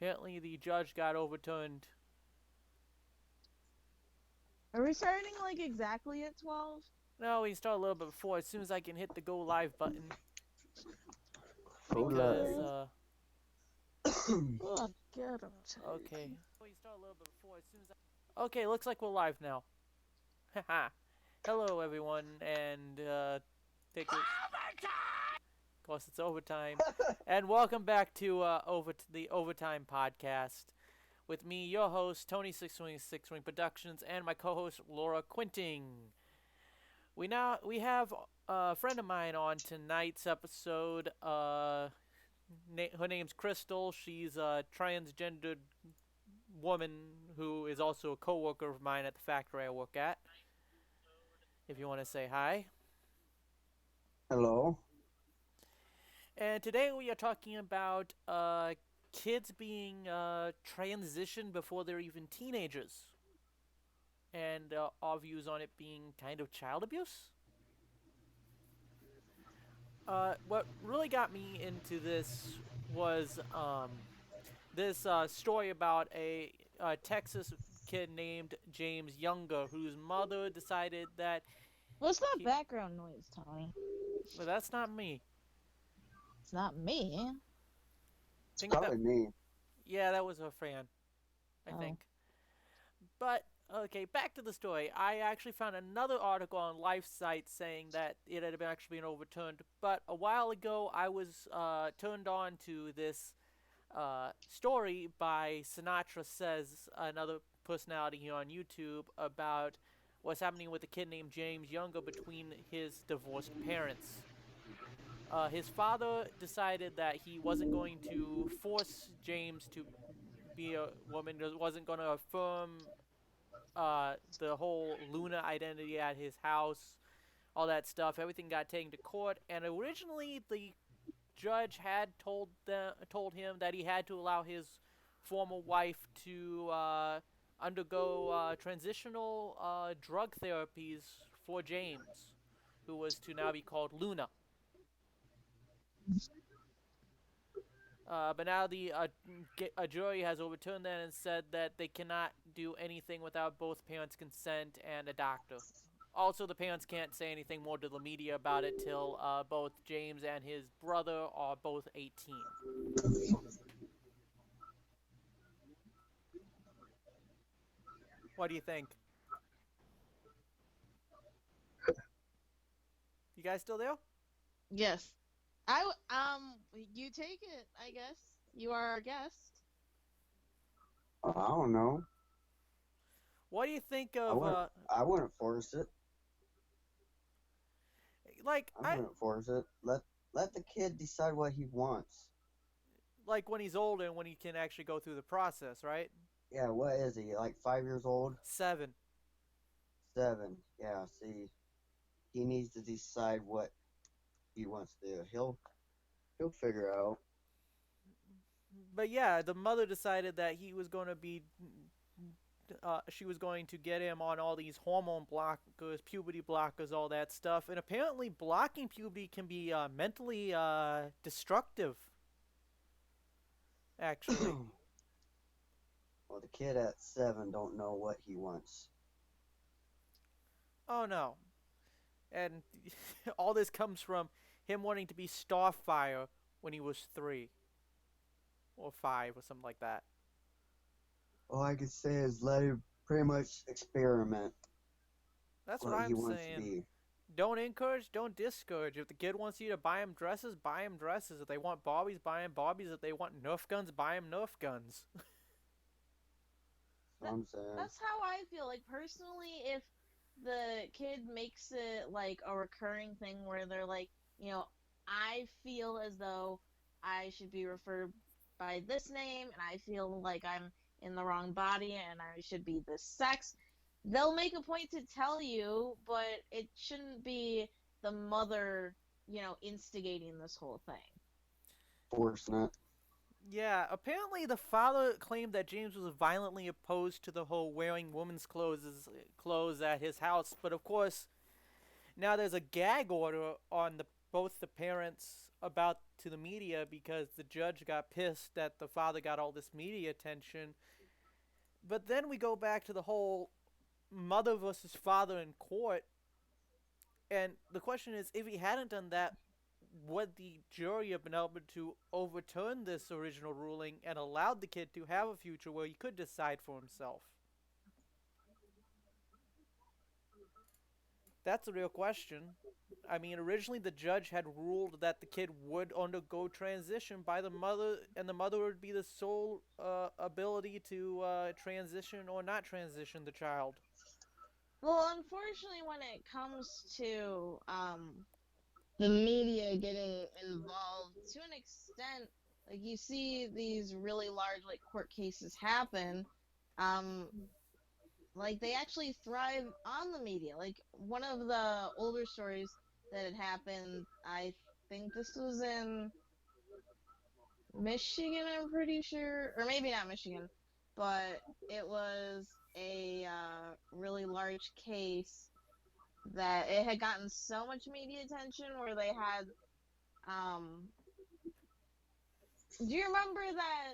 Apparently, the judge got overturned. Are we starting like exactly at 12? No, we can start a little bit before. As soon as I can hit the go live button, Go because Okay. live. Oh, God, I'm okay. tired. We can start a little bit before. As soon as okay, looks like we're live now. Haha. Hello, everyone, and take it. Of course, it's overtime, and welcome back to the Overtime Podcast. With me, your host Tony Six Wing Productions, and my co-host Laura Quinting. We have a friend of mine on tonight's episode. Her name's Crystal. She's a transgendered woman who is also a coworker of mine at the factory I work at. If you want to say hi. Hello. And today we are talking about kids being transitioned before they're even teenagers, and our views on it being kind of child abuse. What really got me into this was this story about a Texas kid named James Younger, whose mother decided that What's that he. background noise, Tony? Well, that's not me. It's not me. It's Think that. probably me. Yeah, that was a fan, I Oh. think. But okay, back to the story. I actually found another article on Life site saying that it had actually been overturned. But a while ago, I was turned on to this story by Sinatra Says, another personality here on YouTube, about what's happening with a kid named James Younger between his divorced parents. His father decided that he wasn't going to force James to be a woman, wasn't going to affirm the whole Luna identity at his house, all that stuff. Everything got taken to court, and originally the judge had told him that he had to allow his former wife to undergo transitional drug therapies for James, who was to now be called Luna. But now the a jury has overturned that and said that they cannot do anything without both parents' consent and a doctor. Also, the parents can't say anything more to the media about it till both James and his brother are both 18. What do you think? You guys still there? Yes. You take it, I guess. You are our guest. I don't know. What do you think I of wouldn't. I wouldn't force it. like I I wouldn't force it. Let the kid decide what he wants. like when he's older and when he can actually go through the process, right? Yeah. What is he? Like 5 years old? 7. 7. Yeah. See, he needs to decide what he wants to do. He'll figure out. But yeah, the mother decided that he was going to be she was going to get him on all these hormone blockers, puberty blockers, all that stuff. And apparently, blocking puberty can be mentally destructive. Actually, Well, the kid at 7 don't know what he wants. oh no, and all this comes from him wanting to be Starfire when he was 3 or 5 or something like that. All I can say is let him pretty much experiment That's what what he I'm wants to saying. be. Don't encourage, don't discourage. If the kid wants you to buy him dresses, buy him dresses. If they want Barbies, buy him Barbies. If they want Nerf guns, buy him Nerf guns. So I'm saying. That's how I feel. Like, personally, if the kid makes it like a recurring thing where they're like, I feel as though I should be referred by this name, and I feel like I'm in the wrong body and I should be this sex, they'll make a point to tell you, but it shouldn't be the mother, instigating this whole thing. Forcing it. Yeah, apparently the father claimed that James was violently opposed to the whole wearing women's clothes at his house, but of course now there's a gag order on the both the parents about to the media because the judge got pissed that the father got all this media attention. But then we go back to the whole mother versus father in court, and the question is, if he hadn't done that, would the jury have been able to overturn this original ruling and allowed the kid to have a future where he could decide for himself? That's a real question. I mean, originally the judge had ruled that the kid would undergo transition by the mother, and the mother would be the sole ability to transition or not transition the child. Well, unfortunately, when it comes to the media getting involved to an extent, like you see these really large like court cases happen, um, like they actually thrive on the media. Like one of the older stories that had happened, I think this was in Michigan, I'm pretty sure, or maybe not Michigan, but it was a really large case that it had gotten so much media attention where they had um do you remember that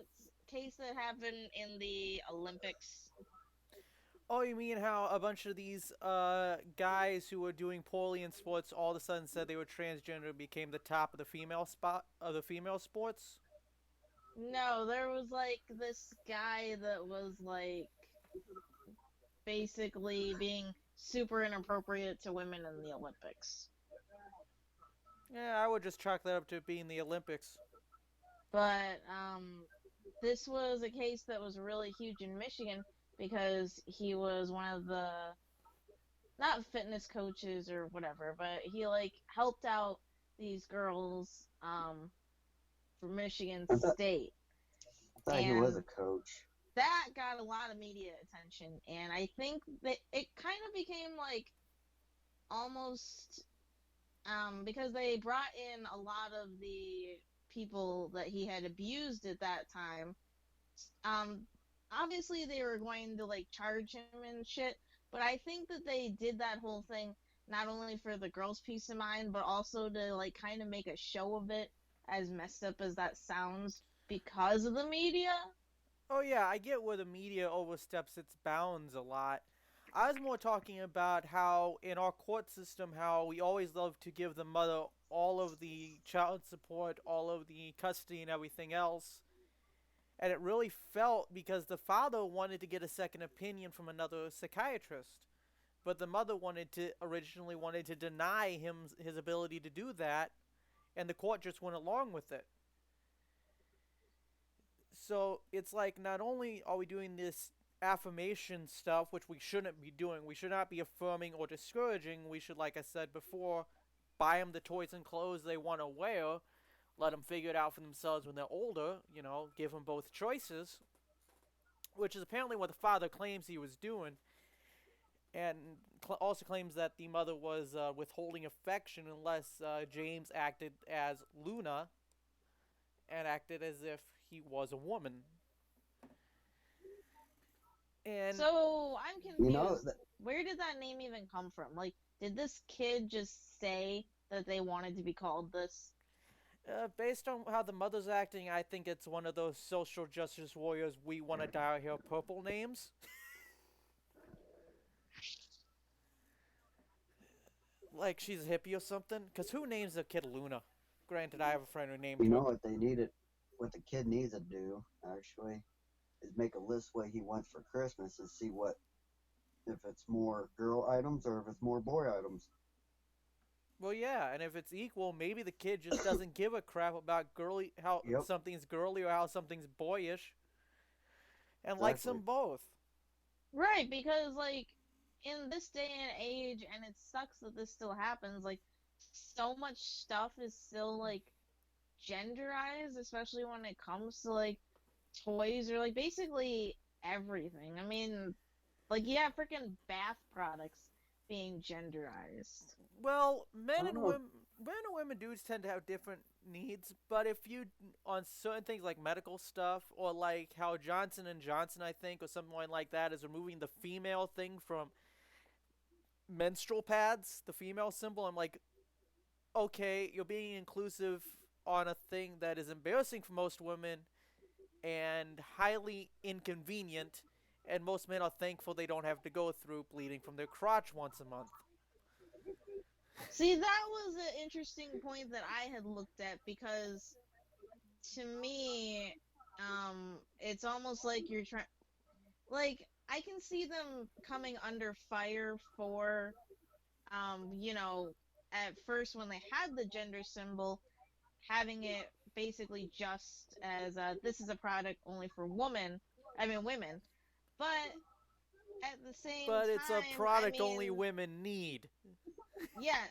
case that happened in the Olympics? Oh, you mean how a bunch of these guys who were doing poorly in sports all of a sudden said they were transgender and became the top of the female spot of the female sports? No, there was like this guy that was like basically being super inappropriate to women in the Olympics. Yeah, I would just chalk that up to being the Olympics. But this was a case that was really huge in Michigan because he was one of the not fitness coaches or whatever, but he like helped out these girls for Michigan I thought, State. I thought he was And a coach. that got a lot of media attention, and I think that it kind of became like almost because they brought in a lot of the people that he had abused at that time. um Obviously they were going to like charge him and shit, but I think that they did that whole thing not only for the girls' peace of mind, but also to like kind of make a show of it, as messed up as that sounds, because of the media. Oh yeah, I get where the media oversteps its bounds a lot. I was more talking about how in our court system, how we always love to give the mother all of the child support, all of the custody, and everything else. And it really felt because the father wanted to get a second opinion from another psychiatrist, but the mother wanted to originally wanted to deny him his ability to do that, and the court just went along with it. So it's like not only are we doing this affirmation stuff, which we shouldn't be doing, we should not be affirming or discouraging. We should, like I said before, buy them the toys and clothes they want to wear, let them figure it out for themselves when they're older, give them both choices, which is apparently what the father claims he was doing, and also claims that the mother was withholding affection unless James acted as Luna and acted as if he was a woman. And So I'm You know, confused. Where did that name even come from? Like, did this kid just say that they wanted to be called this? based on how the mother's acting, I think it's one of those social justice warriors we want to dye our hair purple names. Like she's a hippie or something. Because who names a kid Luna? Granted, I have a friend who named you know her. what they needed, what the kid needs to do actually is make a list what he wants for Christmas and see what if it's more girl items or if it's more boy items. Well, yeah, and if it's equal, maybe the kid just doesn't give a crap about girly how Yep, something's girly or how something's boyish, and likes exactly. them both. Right, because like in this day and age, and it sucks that this still happens, like so much stuff is still like genderized, especially when it comes to like toys or like basically everything. I mean, like yeah, freaking bath products being genderized. Well, I don't know. men and women dudes tend to have different needs, but if you on certain things like medical stuff or like how Johnson and Johnson, I think, or something like that, is removing the female thing from menstrual pads, the female symbol. I'm like, okay, you're being inclusive on a thing that is embarrassing for most women and highly inconvenient, and most men are thankful they don't have to go through bleeding from their crotch once a month. See, that was an interesting point that I had looked at because to me, it's almost like you're trying, like, I can see them coming under fire for, you know, at first when they had the gender symbol, having it basically just as this is a product only for women. But at the same But it's a time, I product only mean, women need. yeah,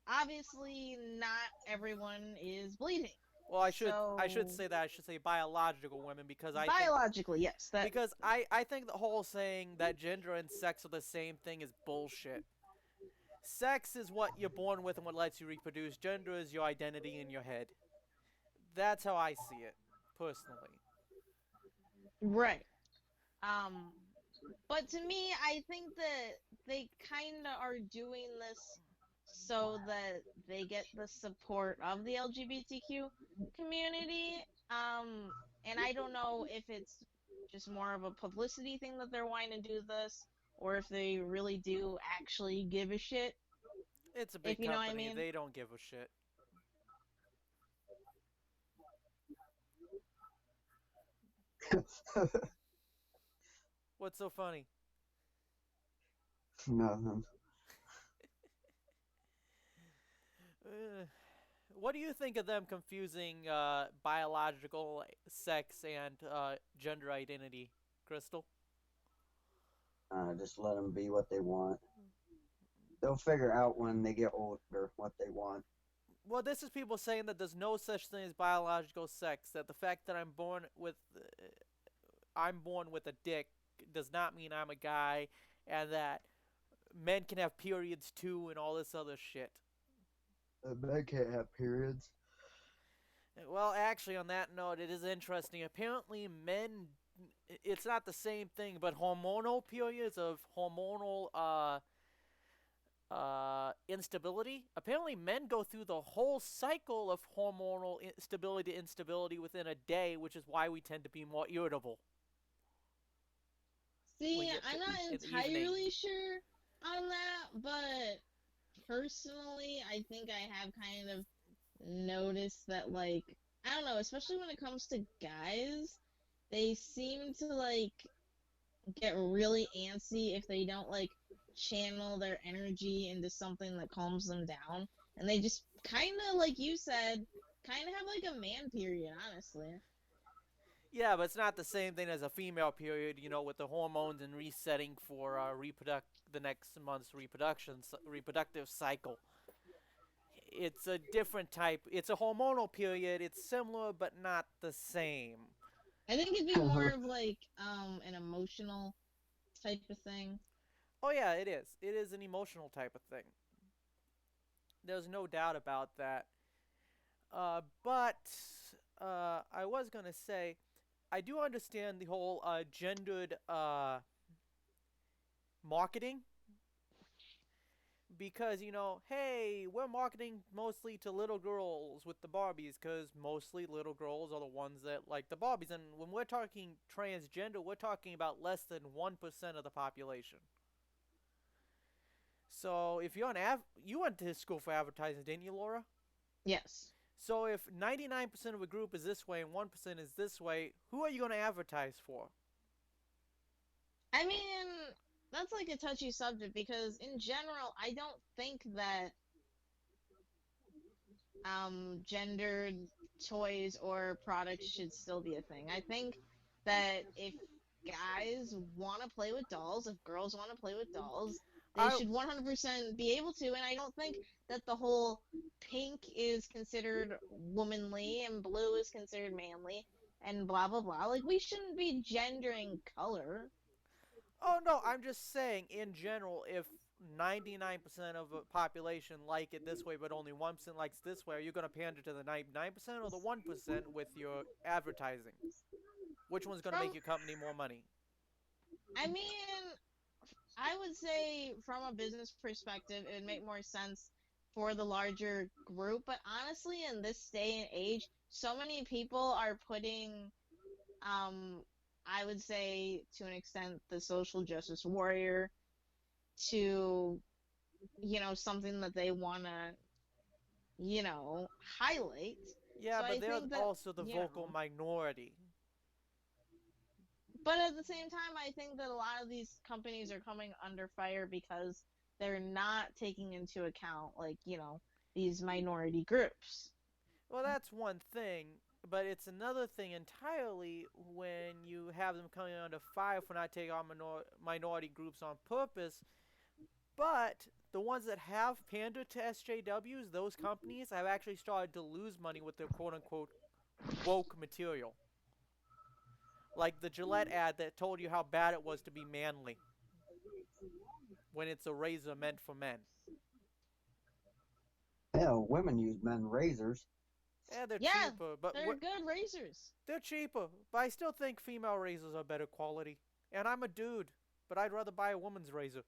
obviously not everyone is bleeding. Well, I should So say that I should say biological women because I think biologically, yes, that because I think the whole saying that gender and sex are the same thing is bullshit. Sex is what you're born with and what lets you reproduce. Gender is your identity in your head. That's how I see it, personally. right. Um, but to me, I think that they kind of are doing this so that they get the support of the LGBTQ community. And I don't know if it's just more of a publicity thing that they're wanting to do this, or if they really do actually give a shit, It's a if big you know what I company. mean. They don't give a shit. What's so funny? Nothing. Uh, what do you think of them confusing biological sex and gender identity, Crystal? Just let them be what they want. They'll figure out when they get older what they want. Well, this is people saying that there's no such thing as biological sex. That the fact that I'm born with a dick does not mean I'm a guy, and that men can have periods too, and all this other shit. Men can't have periods. Well, actually, on that note, it is interesting. Apparently, men, it's not the same thing, but hormonal periods of hormonal instability. Apparently, men go through the whole cycle of hormonal stability to instability within a day, which is why we tend to be more irritable when See, we get to I'm not in the evening. entirely sure on that, but personally, I think I have kind of noticed that, like, I don't know, especially when it comes to guys, they seem to, like, get really antsy if they don't, like, channel their energy into something that calms them down. And they just kind of, like you said, kind of have, like, a man period, honestly. Yeah, but it's not the same thing as a female period, with the hormones and resetting for the next month's reproductive cycle. It's a different type. It's a hormonal period. It's similar but not the same. I think it'd be more of, like, an emotional type of thing. Oh yeah, it is. It is an emotional type of thing. There's no doubt about that. But I was gonna say, I do understand the whole gendered marketing because hey, we're marketing mostly to little girls with the Barbies because mostly little girls are the ones that like the Barbies, and when we're talking transgender, we're talking about less than 1% of the population. So if you're you went to school for advertising, didn't you, Laura? Yes. So if 99% of a group is this way and 1% is this way, who are you going to advertise for? I mean, that's like a touchy subject because in general, I don't think that gendered toys or products should still be a thing. I think that if guys want to play with dolls, if girls want to play with dolls, they I should 100% be able to. And I don't think that the whole pink is considered womanly and blue is considered manly and blah blah blah. Like we shouldn't be gendering color. Oh no, I'm just saying in general if 99% of the population like it this way but only 1% likes this way, are you going to pander to the 99% or the 1% with your advertising? Which one's going to From make your company more money? I mean, I would say from a business perspective, it would make more sense for the larger group. But honestly, in this day and age, so many people are putting, um, I would say to an extent, the social justice warrior to, something that they want to, highlight. Yeah, So but I they're think that, also the you vocal know, minority. but at the same time, I think that a lot of these companies are coming under fire because they're not taking into account, like, these minority groups. Well, that's one thing, but it's another thing entirely when you have them coming under fire for not taking on minority groups on purpose. But the ones that have pandered to SJWs, those companies have actually started to lose money with their quote unquote woke material. Like the Gillette ad that told you how bad it was to be manly when it's a razor meant for men. Hell, women use men razors. Yeah, they're Yeah, cheaper, but they're good razors. they're cheaper. But I still think female razors are better quality. And I'm a dude, but I'd rather buy a woman's razor.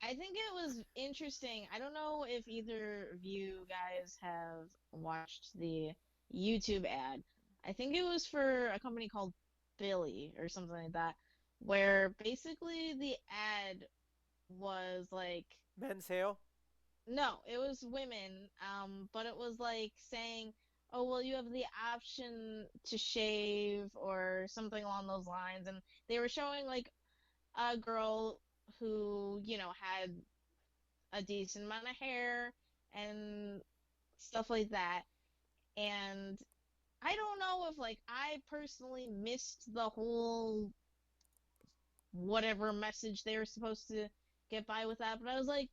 I think it was interesting. I don't know if either of you guys have watched the YouTube ad. I think it was for a company called Billy or something like that, where basically the ad was like, Men's hair? no, it was women, but it was like saying, oh, well, you have the option to shave or something along those lines. And they were showing like a girl who, had a decent amount of hair and stuff like that. And I don't know if like I personally missed the whole whatever message they were supposed to get by with that, but I was like,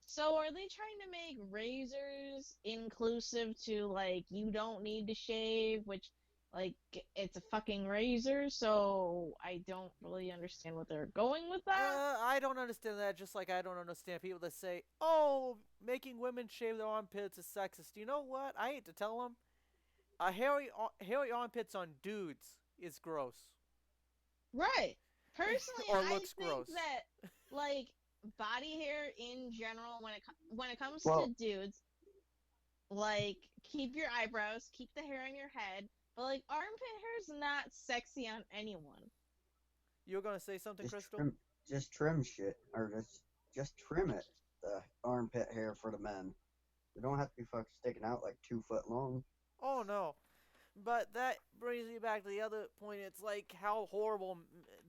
so are they trying to make razors inclusive to like you don't need to shave, which like it's a fucking razor, so I don't really understand what they're going with that. I don't understand that, just like I don't understand people that say, oh, making women shave their armpits is sexist. You know what? I hate to tell them. Hairy armpits on dudes is gross. Right. Personally, Or I looks think gross. that like body hair in general when it comes to Well, dudes, like keep your eyebrows, keep the hair on your head, but like armpit hair is not sexy on anyone. You were gonna say something, just Crystal? trim shit, or just trim it. The armpit hair for the men. They don't have to be fucking sticking out like 2 foot long. Oh no. But that brings me back to the other point. It's like how horrible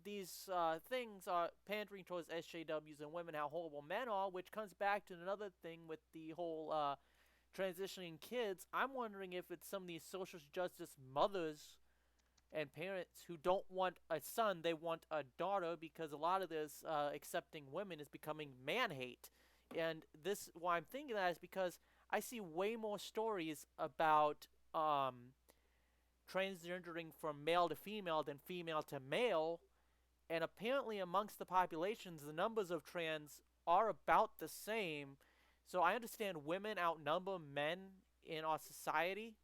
these things are pandering towards SJWs and women, how horrible men are, which comes back to another thing with the whole transitioning kids. I'm wondering if it's some of these social justice mothers and parents who don't want a son, they want a daughter, because a lot of this accepting women is becoming man hate. And this, why I'm thinking that is because I see way more stories about transgendering from male to female than female to male. And apparently, amongst the populations, the numbers of trans are about the same. So I understand women outnumber men in our society,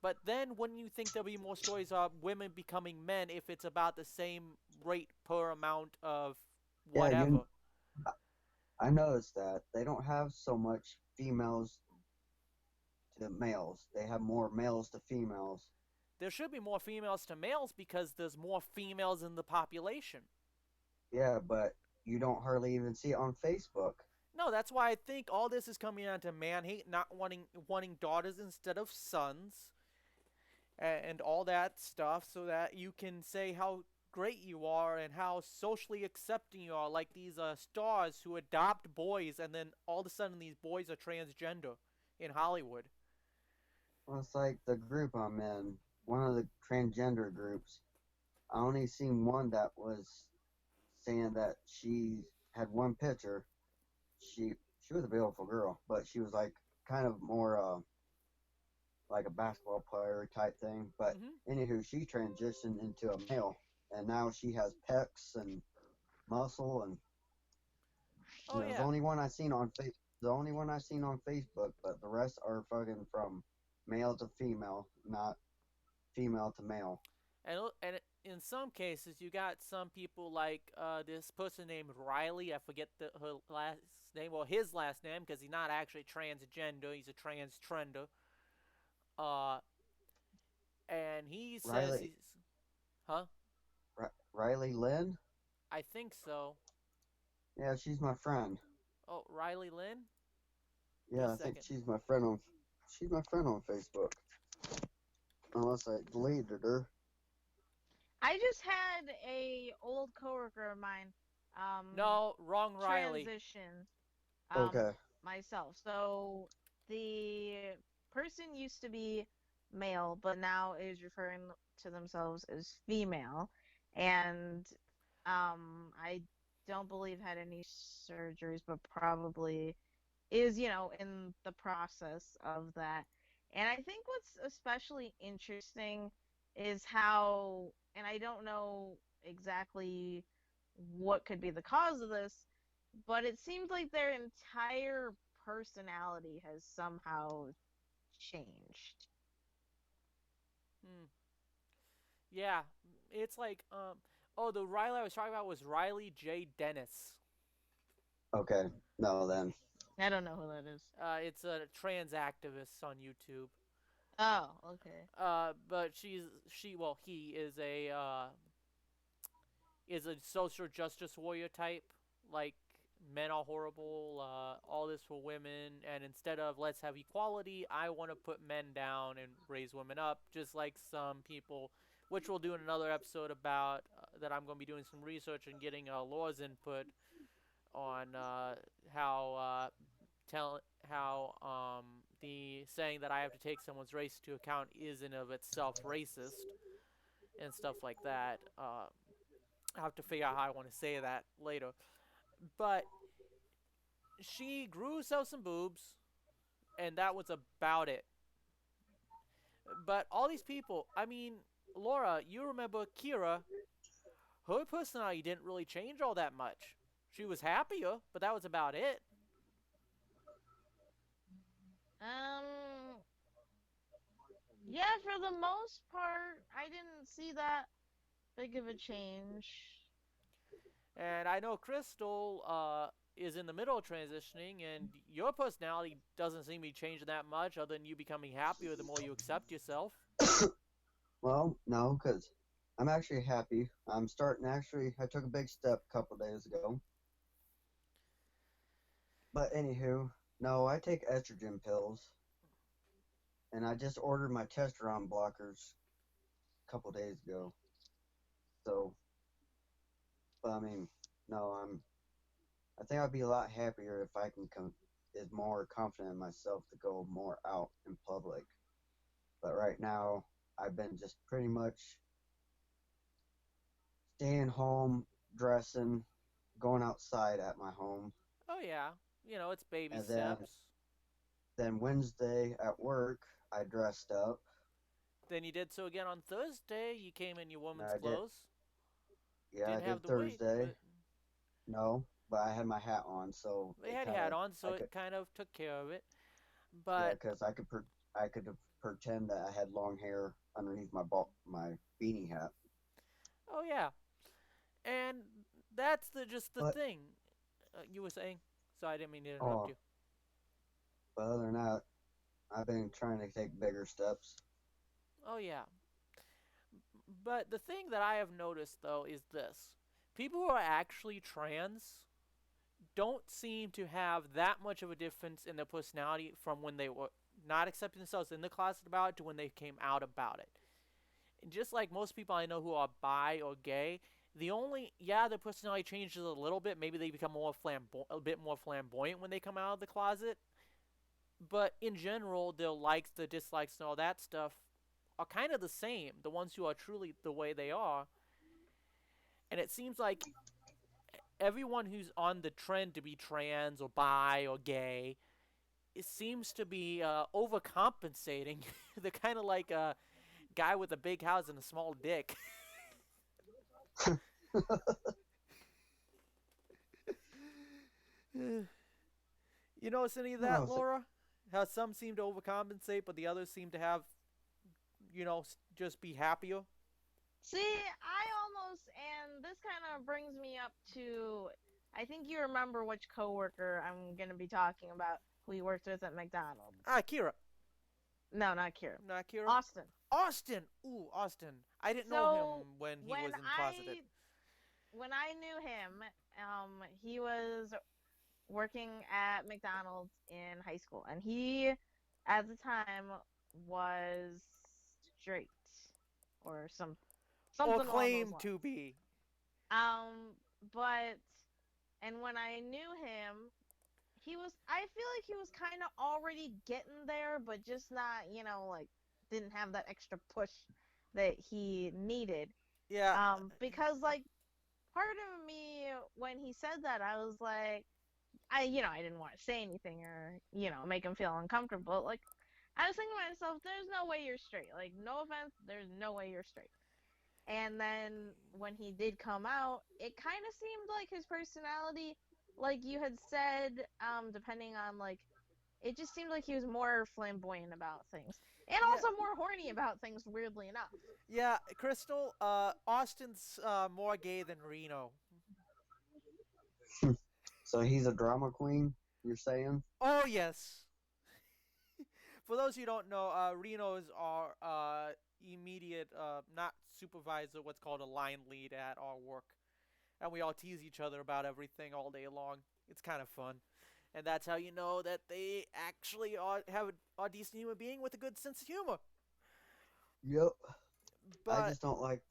but then wouldn't you think there'll be more stories of women becoming men if it's about the same rate per amount of Yeah, whatever? I noticed that they don't have so much females to males. They have more males to females. There should be more females to males because there's more females in the population. Yeah, but you don't hardly even see it on Facebook. No, that's why I think all this is coming down to man hate, not wanting daughters instead of sons, and all that stuff, so that you can say how great you are and how socially accepting you are. Like these stars who adopt boys, and then all of a sudden these boys are transgender in Hollywood. Well, it's like the group I'm in, one of the transgender groups. I only seen one that was saying that she had one picture. She she was a beautiful girl, but she was like kind of more like a basketball player type thing. But Mm-hmm. anywho, she transitioned into a male, and now she has pecs and muscle, and Oh the yeah, only one I seen on the only one I seen on Facebook, but the rest are fucking from male to female, not female to male. And in some cases, you got some people like this person named Riley. I forget her last name, or his last name, because he's not actually transgender. He's a trans trender. Uh, and he says Riley, he's, huh? Riley Lynn. I think so. Yeah, she's my friend. Oh, Riley Lynn. Give me a Yeah, I think second. she's my friend on Facebook. Unless I deleted her. I just had a old coworker of mine No, wrong Riley. transition um Okay. myself. So the person used to be male, but now is referring to themselves as female, and I don't believe had any surgeries, but probably is, in the process of that. And I think what's especially interesting is how, and I don't know exactly what could be the cause of this, but it seems like their entire personality has somehow changed. Hmm. Yeah, it's like Oh, the Riley I was talking about was Riley J. Dennis. Okay. No, then. I don't know who that is. It's a trans activist on YouTube. Oh, okay. But he is a social justice warrior type. Like, men are horrible, all this for women, and instead of let's have equality, I want to put men down and raise women up, just like some people, which we'll do in another episode about that I'm going to be doing some research and getting Laura's input on how tell how the saying that I have to take someone's race to account is in of itself racist and stuff like that. I have to figure out how I want to say that later. But she grew herself some boobs, and that was about it. But all these people, I mean, Laura, you remember Kira? Her personality didn't really change all that much. She was happier, but that was about it. Um, yeah, for the most part, I didn't see that big of a change. And I know Crystal is in the middle of transitioning, and your personality doesn't seem to be changing that much, other than you becoming happier the more you accept yourself. Well, no, because I'm actually happy. I'm starting actually. I took a big step a couple days ago. But anywho, no, I take estrogen pills, and I just ordered my testosterone blockers a couple days ago. So, but I mean, no, I think I'd be a lot happier if I can is more confident in myself to go more out in public. But right now, I've been just pretty much staying home, dressing, going outside at my home, Oh yeah, it's baby and then steps. Wednesday at work, I dressed up. Then you did so again on Thursday. You came in your And woman's I did, clothes. yeah, I Didn't have did the wig, Thursday. but No, but I had my hat on, so they it had kind hat of on, so I it could, kind of took care of it. yeah, But because I could pretend that I had long hair underneath my beanie hat. oh yeah, and that's just the But thing you were saying. So I didn't mean to interrupt oh, you. but other than that, I've been trying to take bigger steps. Oh yeah, but the thing that I have noticed though is this: people who are actually trans don't seem to have that much of a difference in their personality from when they were not accepting themselves in the closet about it to when they came out about it. And just like most people I know who are bi or gay, the only their personality changes a little bit. Maybe they become a bit more flamboyant when they come out of the closet. But in general, their likes, the dislikes, and all that stuff are kind of the same. The ones who are truly the way they are, and it seems like everyone who's on the trend to be trans or bi or gay, it seems to be overcompensating. They're kind of like a guy with a big house and a small dick. You notice any of that, No, Laura? How some seem to overcompensate, but the others seem to have, just be happier. See, I almost, and this kind of brings me up to, I think you remember which coworker I'm going to be talking about who you worked with at McDonald's. Ah, Kira. No, not Kira. Not Kira. Austin. Austin. Ooh, Austin. I didn't know So him when he when was in closeted. I when I knew him, he was working at McDonald's in high school, and he, at the time, was straight or Or something along those claimed lines. to be. Um, but and when I knew him, he was I feel like he was kind of already getting there, but just not, like didn't have that extra push that he needed. Yeah. Because like part of me when he said that, I was like, I didn't want to say anything or make him feel uncomfortable. Like I was thinking to myself, there's no way you're straight. Like no offense, there's no way you're straight. And then when he did come out, it kind of seemed like his personality, like you had said, depending on like, it just seemed like he was more flamboyant about things and Yeah. also more horny about things, weirdly enough. Yeah, Crystal, Austin's more gay than Reno. So he's a drama queen, you're saying? Oh, yes. For those who don't know, Reno is our immediate, not supervisor, what's called a line lead at our work. And we all tease each other about everything all day long. It's kind of fun. And that's how you know that they actually are a decent human being with a good sense of humor. Yep. I But just don't like.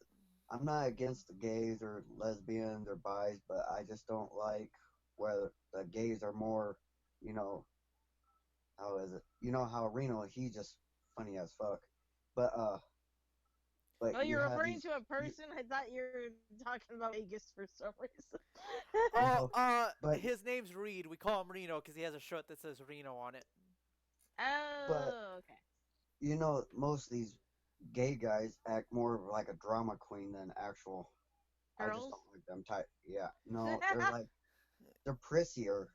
I'm not against the gays or lesbians or bis, but I just don't like where the gays are more, you know, how is it? You know how Reno, he's just funny as fuck. But but Oh, you you're have referring these to a person? I thought you were talking about Vegas for some reason. oh, no, but his name's Reed. We call him Reno because he has a shirt that says Reno on it. but Oh, okay. most of these gay guys act more like a drama queen than actual. I just don't Girls? like them type. Yeah, no, they're prissier.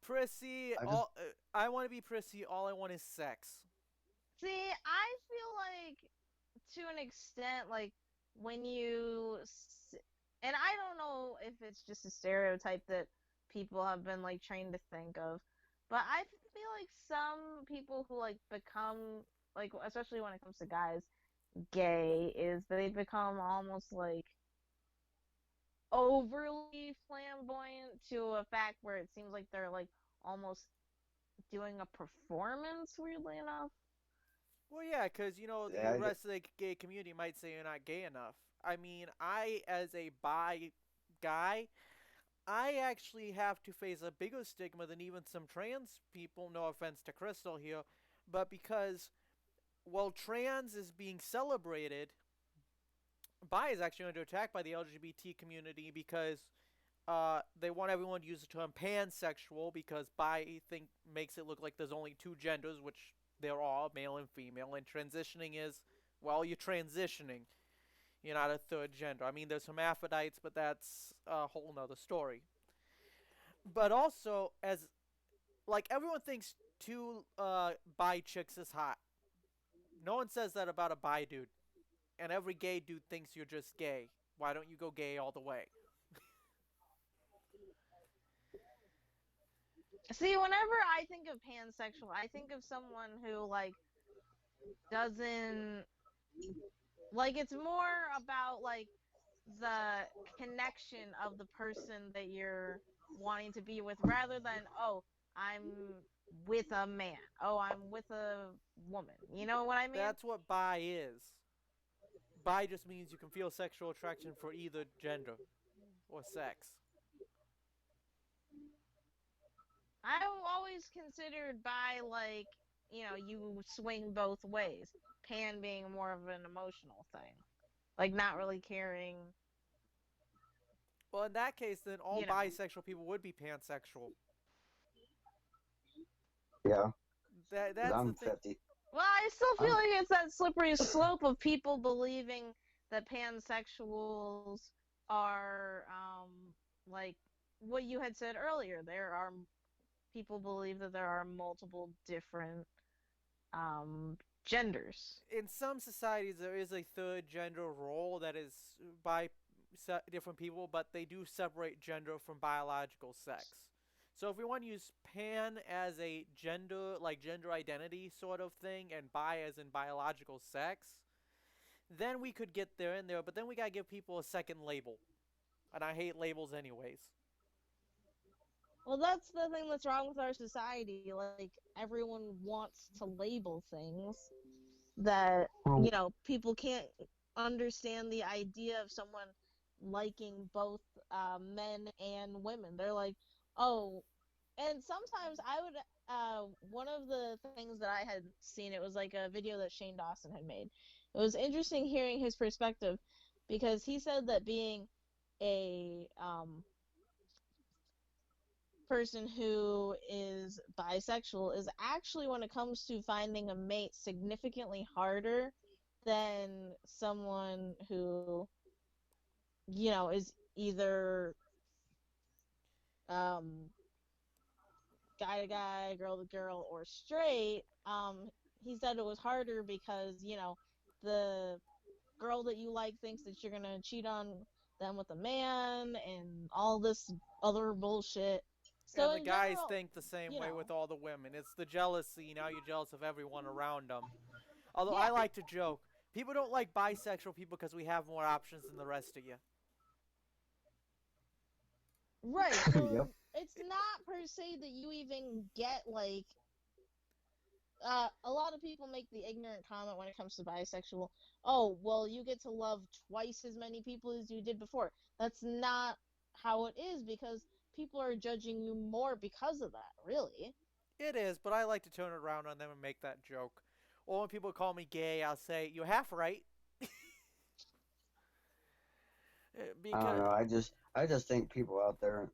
Prissy, I just all I want to be prissy. All I want is sex. See, I feel like to an extent, like when and I don't know if it's just a stereotype that people have been like trained to think of, but I feel like some people who like become like, especially when it comes to guys, gay is they become almost like overly flamboyant to a fact where it seems like they're like almost doing a performance, weirdly enough. Well, yeah, because the I, rest of the gay community might say you're not gay enough. I mean, I as a bi guy, I actually have to face a bigger stigma than even some trans people. No offense to Crystal here, but because while trans is being celebrated, bi is actually under attack by the LGBT community because they want everyone to use the term pansexual because bi think makes it look like there's only two genders, which there are, male and female, and transitioning is, well, you're transitioning. You're not a third gender. I mean, there's hermaphrodites, but that's a whole nother story. But also, as like everyone thinks two bi chicks is hot. No one says that about a bi dude, and every gay dude thinks you're just gay. Why don't you go gay all the way? See, whenever I think of pansexual, I think of someone who like doesn't like it's more about like the connection of the person that you're wanting to be with rather than, oh, I'm with a man. Oh, I'm with a woman. You know what I mean? That's what bi is. Bi just means you can feel sexual attraction for either gender or sex. I've always considered bi like, you swing both ways. Pan being more of an emotional thing. Like not really caring, Well, in that case, then all you know. bisexual people would be pansexual. yeah, because That's the I'm thing. 50. Well, I still feel I'm like it's that slippery slope of people believing that pansexuals are like what you had said earlier. There are people believe that there are multiple different genders. In some societies there is a third gender role that is by different people, but they do separate gender from biological sex. So if we want to use pan as a gender, like gender identity sort of thing, and bi as in biological sex, then we could get there in there. But then we gotta give people a second label, and I hate labels anyways. Well, that's the thing that's wrong with our society. Like, everyone wants to label things that, Well, people can't understand the idea of someone liking both men and women. They're like, oh, and sometimes I would, one of the things that I had seen, it was like a video that Shane Dawson had made. It was interesting hearing his perspective because he said that being a person who is bisexual is actually, when it comes to finding a mate, significantly harder than someone who, is either um, guy to guy, girl to girl, or straight. He said it was harder because, the girl that you like thinks that you're gonna cheat on them with a man and all this other bullshit. So And the in guys general, think the same you way know, with all the women. It's the jealousy. Now you're jealous of everyone around them. Although I yeah, like to joke, people don't like bisexual people because we have more options than the rest of you. right. yep. So it's not per se that you even get like, a lot of people make the ignorant comment when it comes to bisexual. Oh, well, you get to love twice as many people as you did before. That's not how it is because people are judging you more because of that, really. It is, but I like to turn it around on them and make that joke. Or when people call me gay, I'll say, "You're half right." I don't Because, know. I just think people out there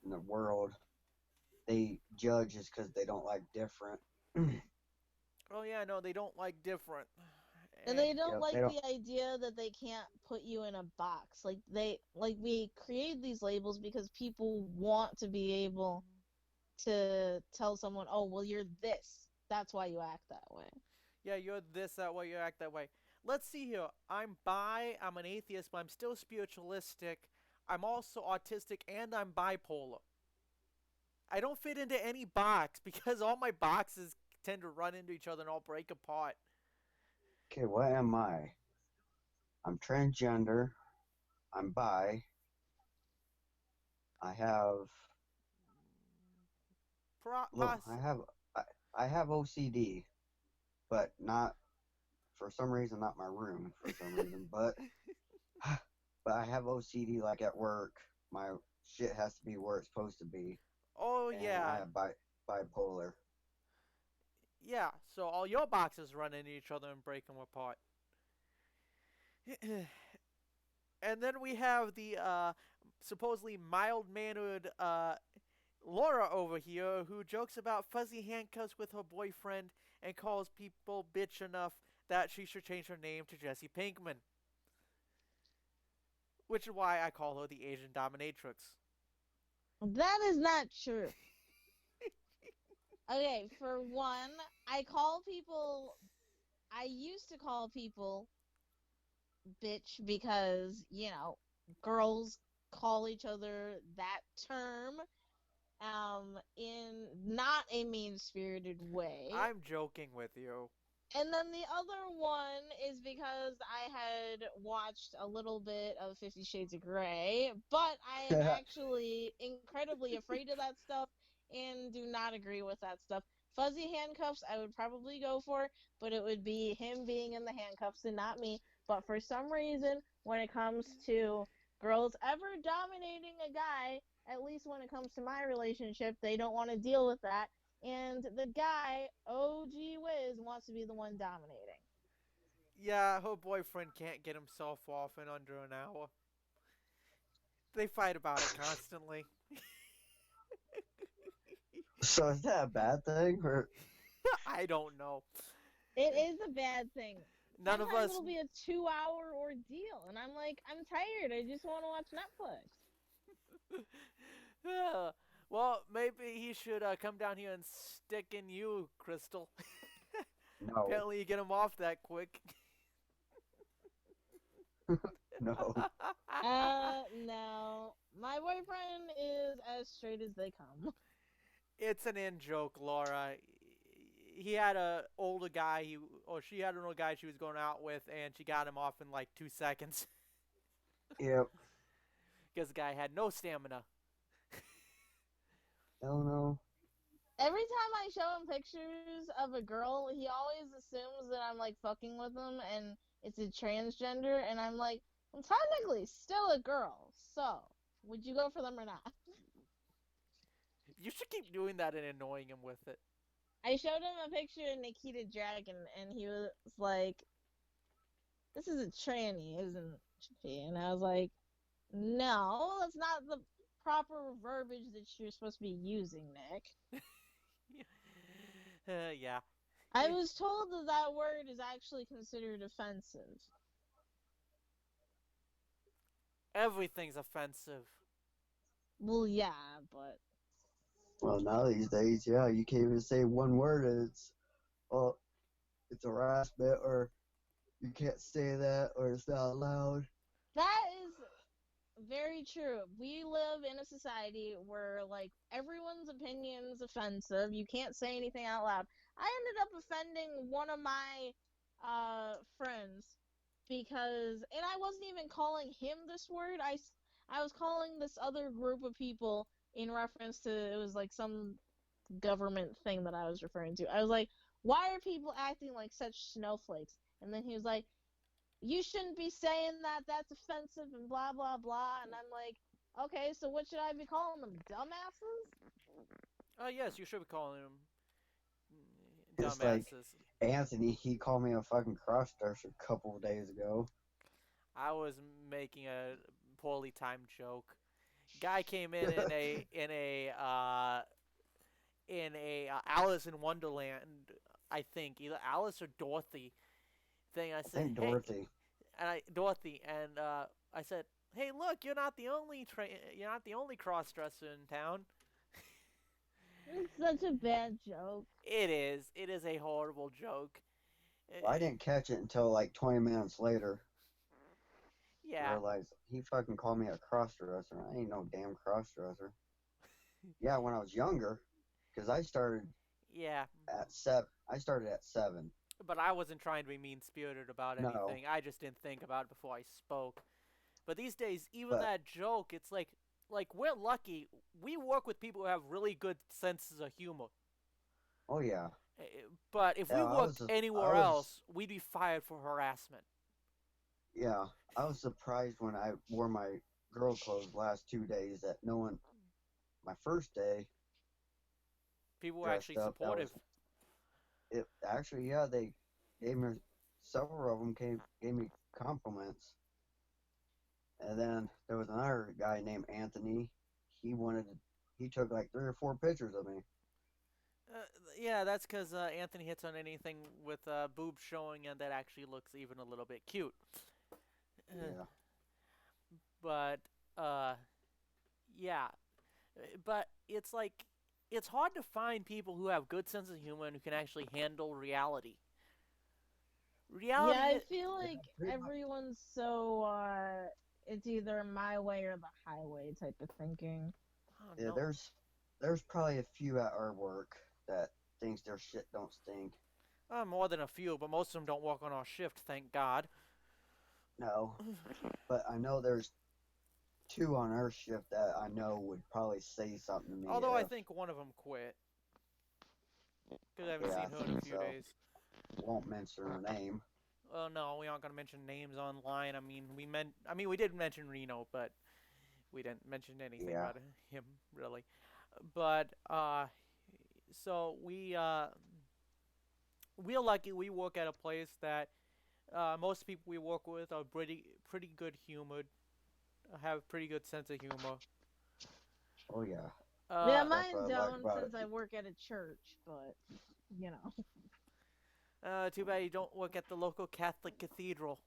in the world they judge just because they don't like different. oh yeah, no, they don't like different. And Eh, they don't Yep, they like don't. the idea that they can't put you in a box. Like we create these labels because people want to be able to tell someone, "Oh, well, you're this. That's why you act that way." yeah, you're this, that way, you act that way. Let's see here. I'm bi, I'm an atheist, but I'm still spiritualistic. I'm also autistic, and I'm bipolar. I don't fit into any box because all my boxes tend to run into each other and all break apart. Okay, what am I? I'm transgender. I'm bi. I have look. Poss- I, I have OCD, but not for some reason, not my room for some reason, but I have OCD like at work. My shit has to be where it's supposed to be, oh and I yeah, have bipolar. yeah. So all your boxes run into each other and break them apart. And then we have the supposedly mild mannered Laura over here who jokes about fuzzy handcuffs with her boyfriend and calls people bitch enough that she should change her name to Jesse Pinkman, which is why I call her the Asian dominatrix. That is not true. Okay, for one, I used to call people bitch because, girls call each other that term in not a mean-spirited way. I'm joking with you. And then the other one is because I had watched a little bit of 50 Shades of Grey, but I am actually incredibly afraid of that stuff and do not agree with that stuff. Fuzzy handcuffs, I would probably go for, but it would be him being in the handcuffs and not me. But for some reason, when it comes to girls ever dominating a guy, at least when it comes to my relationship, they don't want to deal with that, and the guy, OG Wiz, wants to be the one dominating. Yeah, her boyfriend can't get himself off in under an hour. They fight about it constantly. So is that a bad thing, or I don't know. It is a bad thing. None of Sometimes us. it'll be a 2 hour ordeal, and I'm like, I'm tired. I just want to watch Netflix. Yeah. Well, maybe he should come down here and stick in you, Crystal. No, Apparently, you get them off that quick. no. No. My boyfriend is as straight as they come. It's an in joke, Laura. He had a older guy, or she had an older guy she was going out with, and she got him off in like 2 seconds Yep. because the guy had no stamina. Hell no. Every time I show him pictures of a girl, he always assumes that I'm like fucking with him and it's a transgender, and I'm like, I'm technically still a girl, so would you go for them or not? You should keep doing that and annoying him with it. I showed him a picture of Nikita Dragon, and he was like, "This is a tranny, isn't she?" And I was like, "No, that's not the proper verbiage that you're supposed to be using, Nick." Yeah. I was told that that word is actually considered offensive. Everything's offensive. Well, yeah, but Well, now these days, yeah, you can't even say one word and well, it's harassment or you can't say that or it's not allowed. that is very true. We live in a society where like everyone's opinion's offensive. You can't say anything out loud. I ended up offending one of my friends because, and I wasn't even calling him this word. I was calling this other group of people in reference to, it was like some government thing that I was referring to. I was like, "Why are people acting like such snowflakes?" And then he was like, "You shouldn't be saying that. That's offensive and blah blah blah." And I'm like, "Okay, so what should I be calling them? Dumbasses?" Yes, you should be calling them It's like dumbasses. Anthony, he called me a fucking crossdresser a couple of days ago. I was making a poorly timed joke. Guy came in a Alice in Wonderland, I think either Alice or Dorothy thing. I I said, think hey, Dorothy. Dorothy, and I said, hey, look, you're not the only cross dresser in town. It's such a bad joke. It is. It is a horrible joke. Uh, Well, I didn't catch it until like 20 minutes later. yeah, Realized he fucking called me a crossdresser. I ain't no damn crossdresser. Yeah, when I was younger, because I started yeah. at 7. I started at 7. But I wasn't trying to be mean spirited about No, anything. I just didn't think about it before I spoke. But these days, even but that joke, it's like we're lucky. We work with people who have really good senses of humor. oh yeah, Eh, But if we yeah. worked I anywhere was, else, we'd be fired for harassment. yeah. I was surprised when I wore my girl clothes last 2 days that no one. My first day People were actually dressed up. That supportive. was it. Actually, yeah, they gave me several of them gave me compliments, and then there was another guy named Anthony. He wanted to, he took like 3 or 4 pictures of me. Uh, yeah, that's because Anthony hits on anything with boobs showing and that actually looks even a little bit cute. Uh, Yeah. but uh, yeah, but it's like it's hard to find people who have good sense of humor and who can actually handle reality. Yeah, Reality, I feel Yeah, like pretty much. everyone's so it's either my way or the highway type of thinking. I don't Yeah, know, there's probably a few at our work that thinks their shit don't stink. more than a few, but most of them don't work on our shift, thank God. No, but I know there's 2 on our shift that I know would probably say something to me Although I if, think one of them quit because I haven't yeah, seen I her in a think few so. days. Won't mention her name. Oh no, we aren't gonna mention names online. I mean, we did mention Reno, but we didn't mention anything Yeah. about him really. But so we're lucky. We work at a place that most people we work with are pretty good humored, have pretty good sense of humor. Oh yeah. Yeah, Uh, That's mine what I like don't about since I it. work at a church, but you know. Too bad you don't work at the local Catholic cathedral.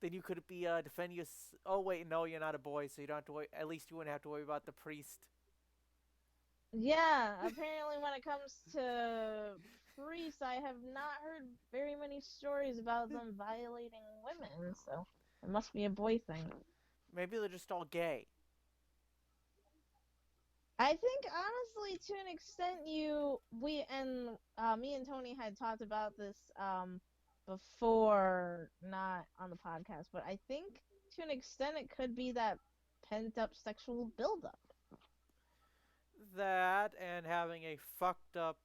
Then you could be defending your. Oh wait, no, you're not a boy, so you don't have to worry. At least you wouldn't have to worry about the priest. Yeah, apparently when it comes to priests, I have not heard very many stories about them violating women, so it must be a boy thing. Maybe they're just all gay. I think honestly, to an extent, we and me and Tony had talked about this before, not on the podcast, but I think to an extent it could be that pent up sexual buildup. That and having a fucked up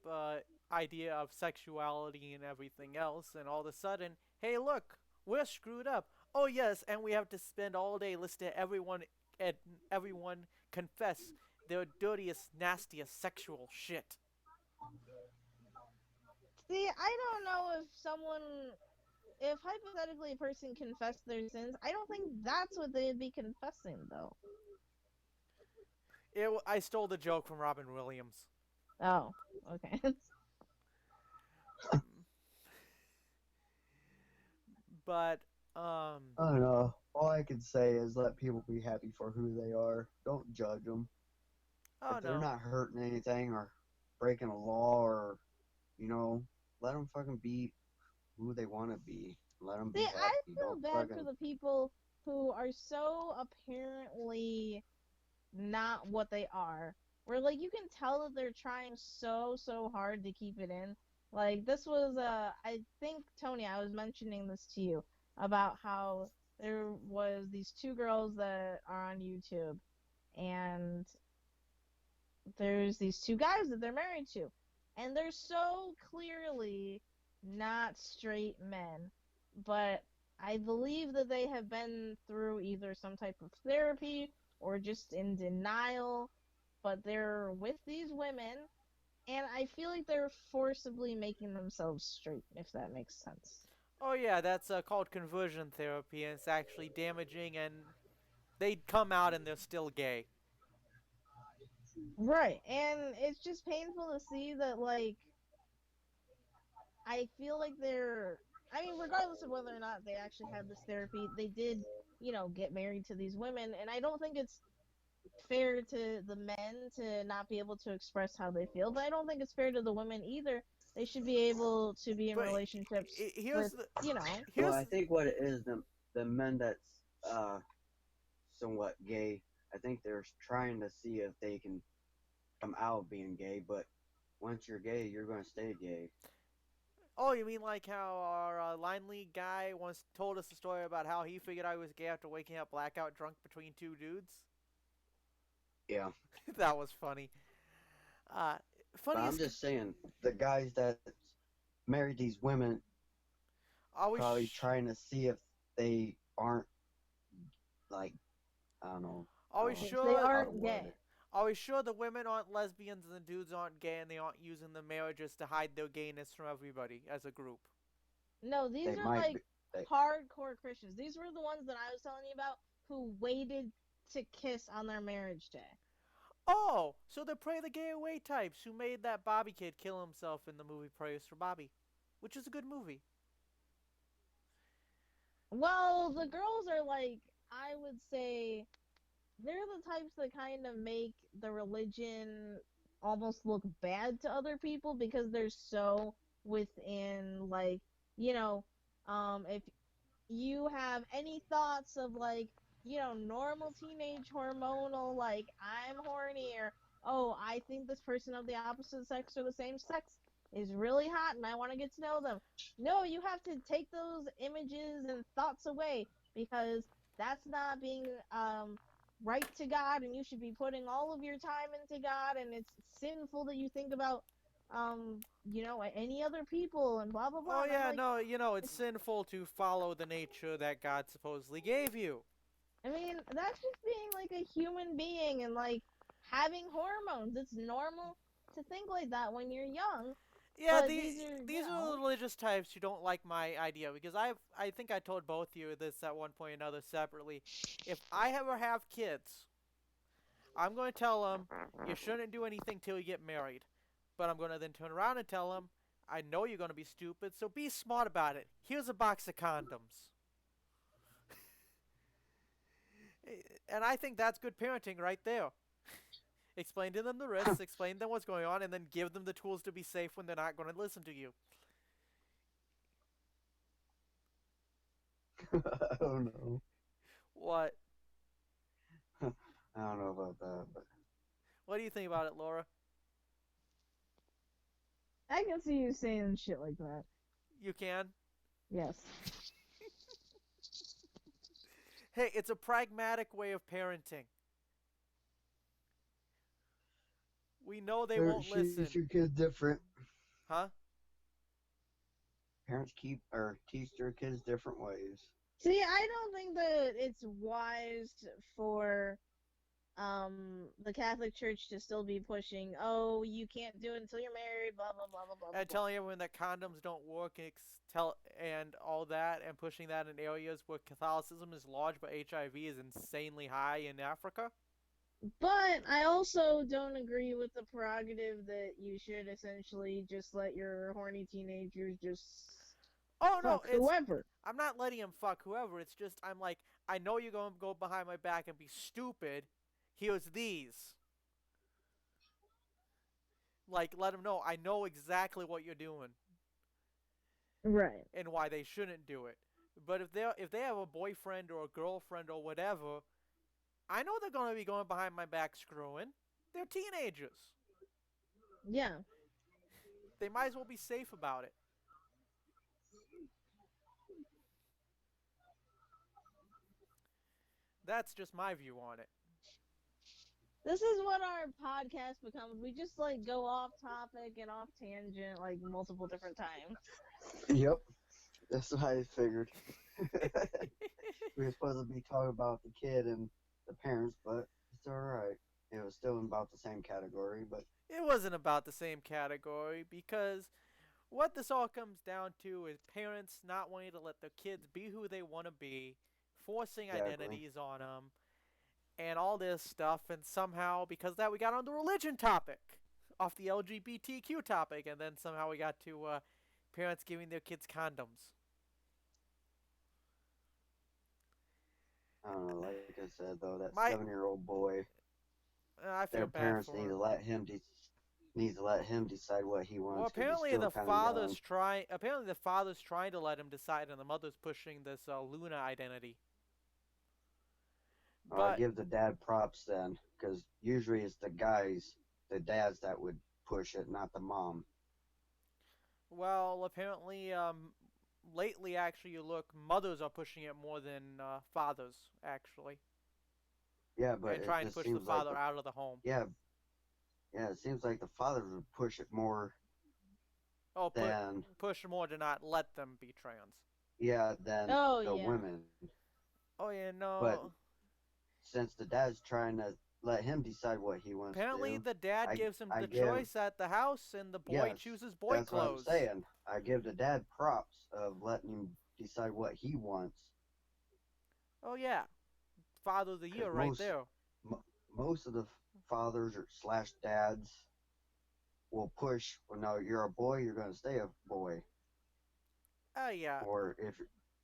idea of sexuality and everything else, and all of a sudden, hey, look, we're screwed up. Oh yes, and we have to spend all day listening to everyone confess their dirtiest, nastiest sexual shit. See, I don't know if hypothetically a person confessed their sins, I don't think that's what they'd be confessing, though. I stole the joke from Robin Williams. Oh, okay. But I don't know. All I can say is let people be happy for who they are. Don't judge them. oh If they're no. not hurting anything or breaking a law or, you know, let them fucking be who they want to be. Let them See, be I happy. Don't feel bad for fucking. the people who are so apparently not what they are. Where like you can tell that they're trying so hard to keep it in. Like this was I think Tony, I was mentioning this to you about how there was these two girls that are on YouTube and there's these two guys that they're married to. And they're so clearly not straight men. But I believe that they have been through either some type of therapy or just in denial. But they're with these women, and I feel like they're forcibly making themselves straight, if that makes sense. Oh yeah, that's called conversion therapy, and it's actually damaging. And they come out and they're still gay. Right. And it's just painful to see that, like, I feel like I mean, regardless of whether or not they actually had this therapy, they did, get married to these women. And I don't think it's fair to the men to not be able to express how they feel, but I don't think it's fair to the women either. They should be able to be in But relationships here's with, the you know, Well, here's I think what it is, the men that's uh somewhat gay, I think they're trying to see if they can come out being gay. But once you're gay, you're gonna stay gay. Oh, you mean like how our line league guy once told us a story about how he figured I was gay after waking up blackout drunk between two dudes? Yeah. That was funny. Uh, But I'm funniest. just saying, the guys that married these women Always, probably trying to see if they aren't like I don't know. I always don't know if they sure, how to aren't word gay. it. always sure the women aren't lesbians and the dudes aren't gay and they aren't using the marriages to hide their gayness from everybody as a group. No, these They are might like be. They, hardcore Christians. These were the ones that I was telling you about who waited to kiss on their marriage day. Oh, so they're Pray the Gay Away types who made that Bobby kid kill himself in the movie Prayers for Bobby, which is a good movie. Well, the girls are like, I would say, they're the types that kind of make the religion almost look bad to other people because they're so within, like, you know, if you have any thoughts of, like, normal teenage hormonal, like, I'm horny, or oh, I think this person of the opposite sex or the same sex is really hot and I want to get to know them. No, you have to take those images and thoughts away because that's not being right to God, and you should be putting all of your time into God, and it's sinful that you think about any other people and blah blah blah. Oh And I'm yeah, like, no, it's sinful to follow the nature that God supposedly gave you. I mean, that's just being like a human being and like having hormones. It's normal to think like that when you're young, Yeah, but these are, these are the religious types who don't like my idea because I think I told both of you this at one point or another separately. If I ever have kids, I'm going to tell them you shouldn't do anything till you get married. But I'm going to then turn around and tell them I know you're going to be stupid, so be smart about it. Here's a box of condoms. And I think that's good parenting right there. Explain to them the risks, explain to them what's going on, and then give them the tools to be safe when they're not going to listen to you. I don't know. What? I don't know about that, but What do you think about it, Laura? I can see you saying shit like that. You can? Yes. Hey, it's a pragmatic way of parenting. We know they won't parents listen. teach your kids different. Huh? Parents keep or teach their kids different ways. See, I don't think that it's wise for the Catholic Church to still be pushing, oh, you can't do it until you're married, blah blah blah blah blah blah And blah. telling everyone that condoms don't work and all that, and pushing that in areas where Catholicism is large but HIV is insanely high in Africa. But I also don't agree with the prerogative that you should essentially just let your horny teenagers just Oh no, fuck whoever. I'm not letting him fuck whoever. It's just I'm like, I know you're going to go behind my back and be stupid. Here's these. Like, let him know I know exactly what you're doing Right. and why they shouldn't do it. But if they have a boyfriend or a girlfriend or whatever, I know they're going to be going behind my back screwing. They're teenagers. Yeah. They might as well be safe about it. That's just my view on it. This is what our podcast becomes. We just like go off topic and off tangent like multiple different times. Yep, that's what I figured. We were supposed to be talking about the kid and the parents, but it's all right. It was still in about the same category, but It wasn't about the same category because what this all comes down to is parents not wanting to let their kids be who they want to be, forcing exactly. identities on them, and all this stuff. And somehow, because of that, we got on the religion topic off the LGBTQ topic, and then somehow we got to parents giving their kids condoms. I don't know. Like I said, though, that My, 7-year-old boy, I feel their bad parents for need to him. let him needs to let him decide what he Well, wants because he's apparently still the kind of father's young. trying. Apparently the father's trying to let him decide, and the mother's pushing this Luna identity. I But give the dad props then, because usually it's the dads that would push it, not the mom. well, apparently, lately actually, you look, mothers are pushing it more than fathers actually, Yeah, but and it trying to just push the seems like father out of the home. yeah, yeah, it seems like the fathers would push it more Oh, than push more to not let them be trans. yeah than Oh the yeah. women. Oh yeah, But no. since the dad's trying to let him decide what he wants to Apparently, do, the dad I gives him I the give choice at the house, and the boy yes, chooses boy that's what I'm clothes. saying. I give the dad props of letting him decide what he wants, Oh yeah, father of the year because right there. most of the fathers or slash dads will push. Well, no, you're a boy, you're going to stay a boy, Oh yeah, or if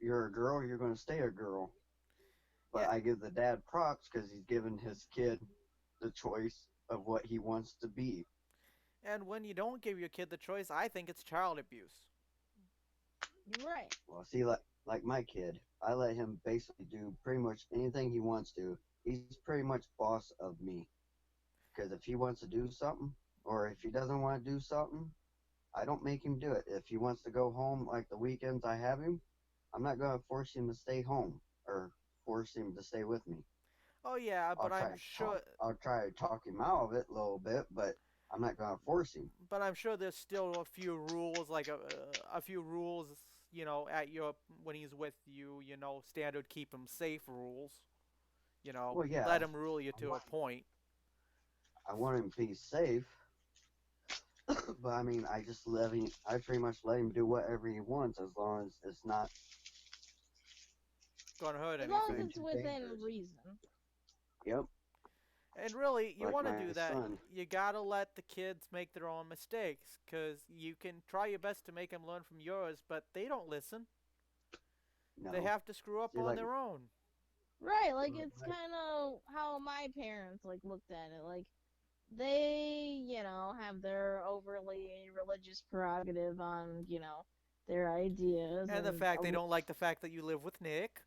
you're a girl, you're going to stay a girl. yeah. But I give the dad props because he's given his kid the choice of what he wants to be. And when you don't give your kid the choice, I think it's child abuse. Right. Well, see, like my kid, I let him basically do pretty much anything he wants to. He's pretty much boss of me because if he wants to do something or if he doesn't want to do something, I don't make him do it. If he wants to go home like the weekends I have him, I'm not going to force him to stay home or force him to stay with me. Oh yeah, but I'm sure. I'll try to talk him out of it a little bit, but I'm not going to force him. But I'm sure there's still a few rules, like a few rules, at your when he's with you, standard keep him safe rules. Well, Let yeah, him rule you to a point. I want him to be safe, but I mean, I pretty much let him do whatever he wants as long as it's not Gonna hurt As long as anything. it's too within dangerous. reason. Yep, And really, you like want to my do that. son. You gotta let the kids make their own mistakes, cause you can try your best to make them learn from yours, but they don't listen. They No, have to screw up see, on like their own. Right, like it's my, kind of how my parents like looked at it. Like they, have their overly religious prerogative on, their ideas And the and fact they don't like the fact that you live with Nick.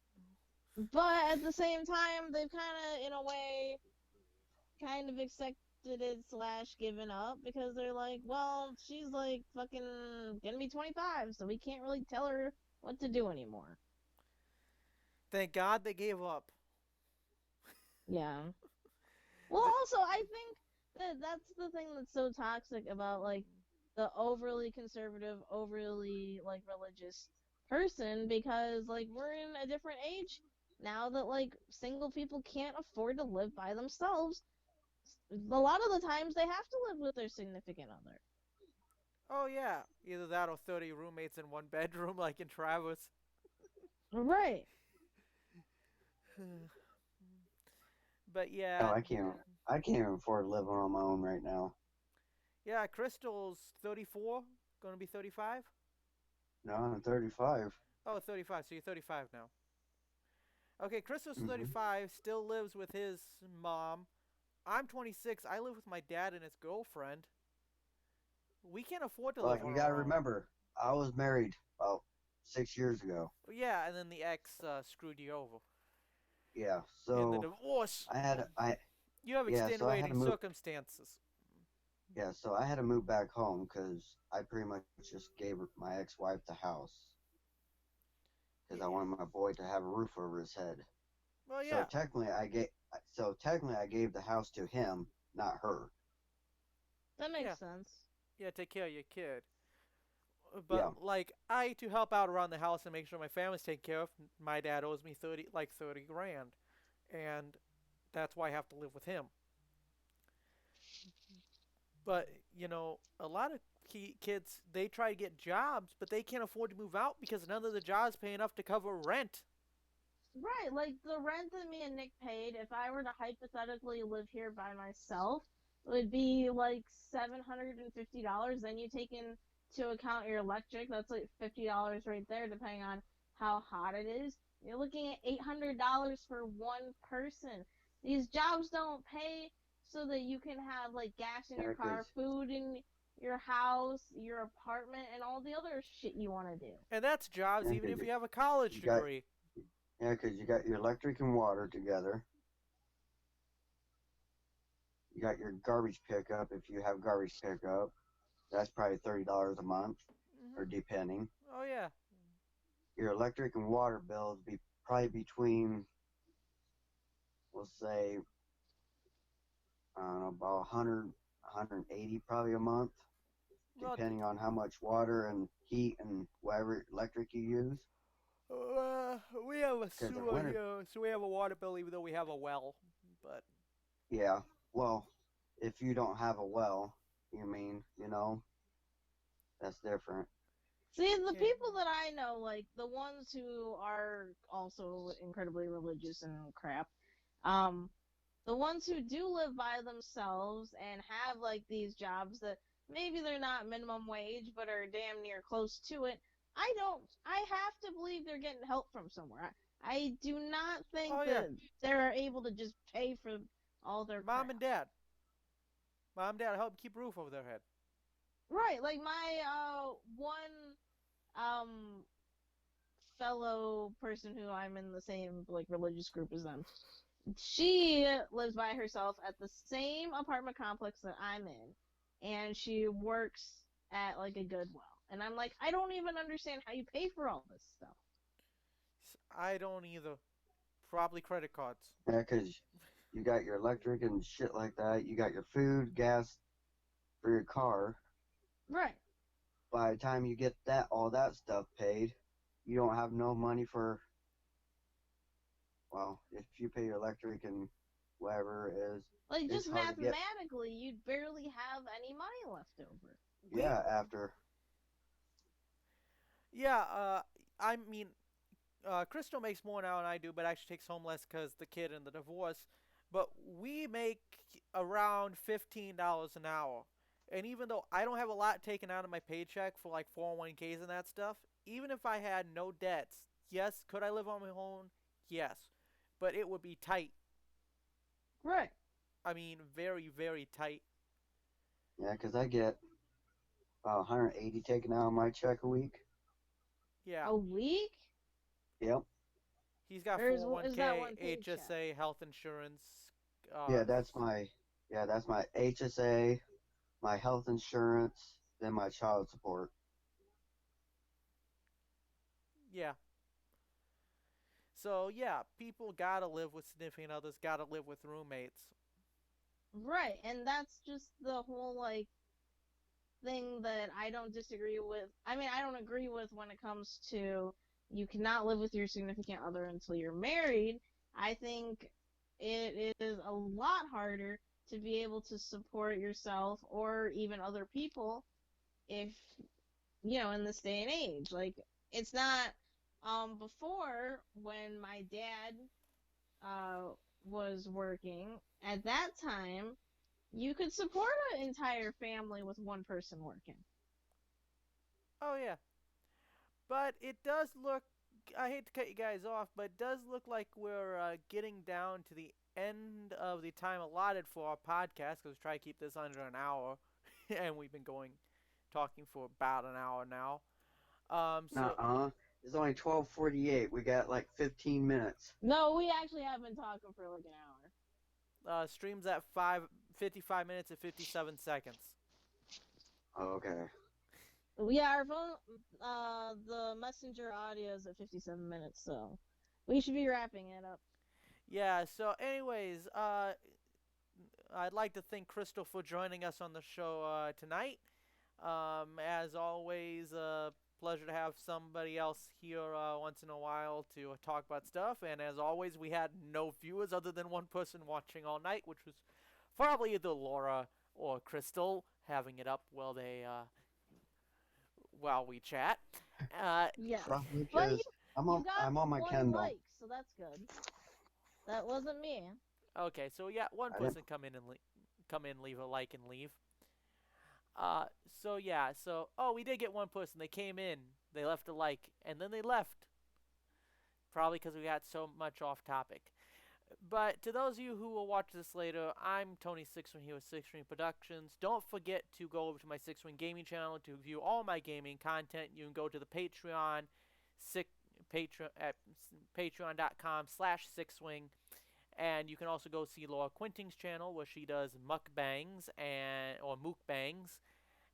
but at the same time they've kind of in a way kind of accepted it slash given up because they're like, well, she's like fucking gonna be 25, so we can't really tell her what to do anymore. Thank God they gave up. Yeah. Well, The, also, I think that that's the thing that's so toxic about like the overly conservative, overly like religious person because like we're in a different age now that like single people can't afford to live by themselves. A lot of the times they have to live with their significant other. oh yeah, either that or 30 roommates in one bedroom, like in Travis. Right. But No, yeah, I can't. I can't even afford living on my own right now. yeah, Crystal's 34, gonna be 35. No, I'm 35. Oh, 35. So you're 35 now. Okay, Crystal's Hmm. 35, still lives with his mom. I'm 26. I live with my dad and his girlfriend. We can't afford to live But on you our gotta own. remember, I was married about 6 years ago. Yeah, and then the ex screwed you over Yeah, in the so divorce. I had I You have yeah, so I had to extenuating move. circumstances. Yeah, so I had to move back home because I pretty much just gave my ex-wife the house because I Yeah. wanted my boy to have a roof over his head. Well, So yeah. technically, I gave the house to him, not her. That Yeah. makes sense. Yeah, take care of your kid. Yeah, But like I to help out around the house and make sure my family's taken care of, my dad owes me 30 grand. And that's why I have to live with him. But, a lot of kids they try to get jobs, but they can't afford to move out because none of the jobs pay enough to cover rent. Right, like the rent that me and Nick paid, if I were to hypothetically live here by myself, it would be like $750. Then you take into account your electric, that's like $50 right there, depending on how hot it is. You're looking at $800 for one person. These jobs don't pay so that you can have like gas in your yeah, car, food in your house, your apartment, and all the other shit you want to do. And that's jobs even if cause you have a college you got degree. you got your electric and water together. You got your garbage pickup if you have garbage pickup. That's probably $30 a month, or Hmm. depending. Oh yeah. Your electric and water bills be probably between, we'll say, I don't know, about 100, 180 probably a month, Well, depending on how much water and heat and whatever electric you use. we have a Because in sewer winter, here, so we have a water bill even though we have a well. But yeah, well, if you don't have a well, that's different. See, the yeah, people that I know, like the ones who are also incredibly religious and crap, um, the ones who do live by themselves and have like these jobs that maybe they're not minimum wage but are damn near close to it, I have to believe they're getting help from somewhere. I do not oh think yeah, that they're able to just pay for all their mom crap. and dad, mom and dad help keep a roof over their head. Right, like my one um fellow person who I'm in the same like religious group as them. She lives by herself at the same apartment complex that I'm in, and she works at like a Goodwill. And I'm like, I don't even understand how you pay for all this stuff. I don't either. Probably credit cards. Yeah, because you got your electric and shit like that. You got your food, gas for your car. Right. By the time you get all that stuff paid, you don't have no money for, well, if you pay your electric and whatever it is, Like it's just hard to get, mathematically, you'd barely have any money left over. We, yeah, after. yeah. I mean, Crystal makes more now than I do, but actually takes home less because the kid and the divorce. But we make around $15 an hour. And even though I don't have a lot taken out of my paycheck for like 401ks and that stuff, even if I had no debts, yes, could I live on my own? Yes. But it would be tight. Right. I mean, very, very tight. Yeah, 'cause I get 180 taken out of my check a week. Yeah, A week? Yep. he's got Or is that 401k, one paycheck? HSA, health insurance. Yeah, that's my HSA, my health insurance, then my child support. Yeah. So yeah, people gotta live with significant others, gotta live with roommates. Right, and that's just the whole like thing that I don't disagree with. I mean, I don't agree with when it comes to you cannot live with your significant other until you're married. I think it is a lot harder to be able to support yourself or even other people if in this day and age. Like it's not before when my dad uh was working at that time, you could support an entire family with one person working. Oh yeah, but it does look. I hate to cut you guys off, but it does look like we're getting down to the end of the time allotted for our podcast. Because we try to keep this under an hour, and we've been talking for about an hour now. So Nuh-uh. It's only 12:48. We got like 15 minutes. No, we actually have been talking for like an hour. streams at 55 minutes and 57 seconds. Okay. Yeah, our phone, the messenger audio is at 57 minutes, so we should be wrapping it up. Yeah. So, anyways, I'd like to thank Crystal for joining us on the show tonight. As always, pleasure to have somebody else here once in a while to talk about stuff. And as always, we had no viewers other than one person watching all night, which was probably either Laura or Crystal having it up while we chat. Uh, Yes, Probably but because you got I'm on my one Kindle. like, so that's good. That wasn't me. okay, so yeah, one I didn't. person come in, leave a like, and leave. Uh, so yeah, we did get one person. They came in, they left a like, and then they left. Probably because we got so much off topic. But to those of you who will watch this later, I'm Tony Sixwing here with Six Ring Productions. Don't forget to go over to my Six Ring Gaming channel to view all my gaming content. You can go to the Patreon, six, Patreon at patreon.com/sixwing, and you can also go see Laura Quinting's channel where she does mukbangs or mukbangs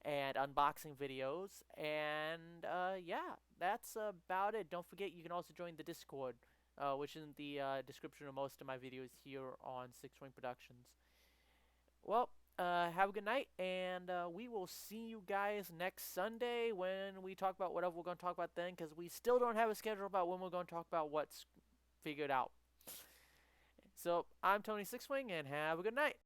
and unboxing videos. And yeah, that's about it. Don't forget, you can also join the Discord, which is in the description of most of my videos here on Six Wing Productions. Well, have a good night, and we will see you guys next Sunday when we talk about whatever we're going to talk about then, because we still don't have a schedule about when we're going to talk about what's figured out. So, I'm Tony Sixwing, and have a good night.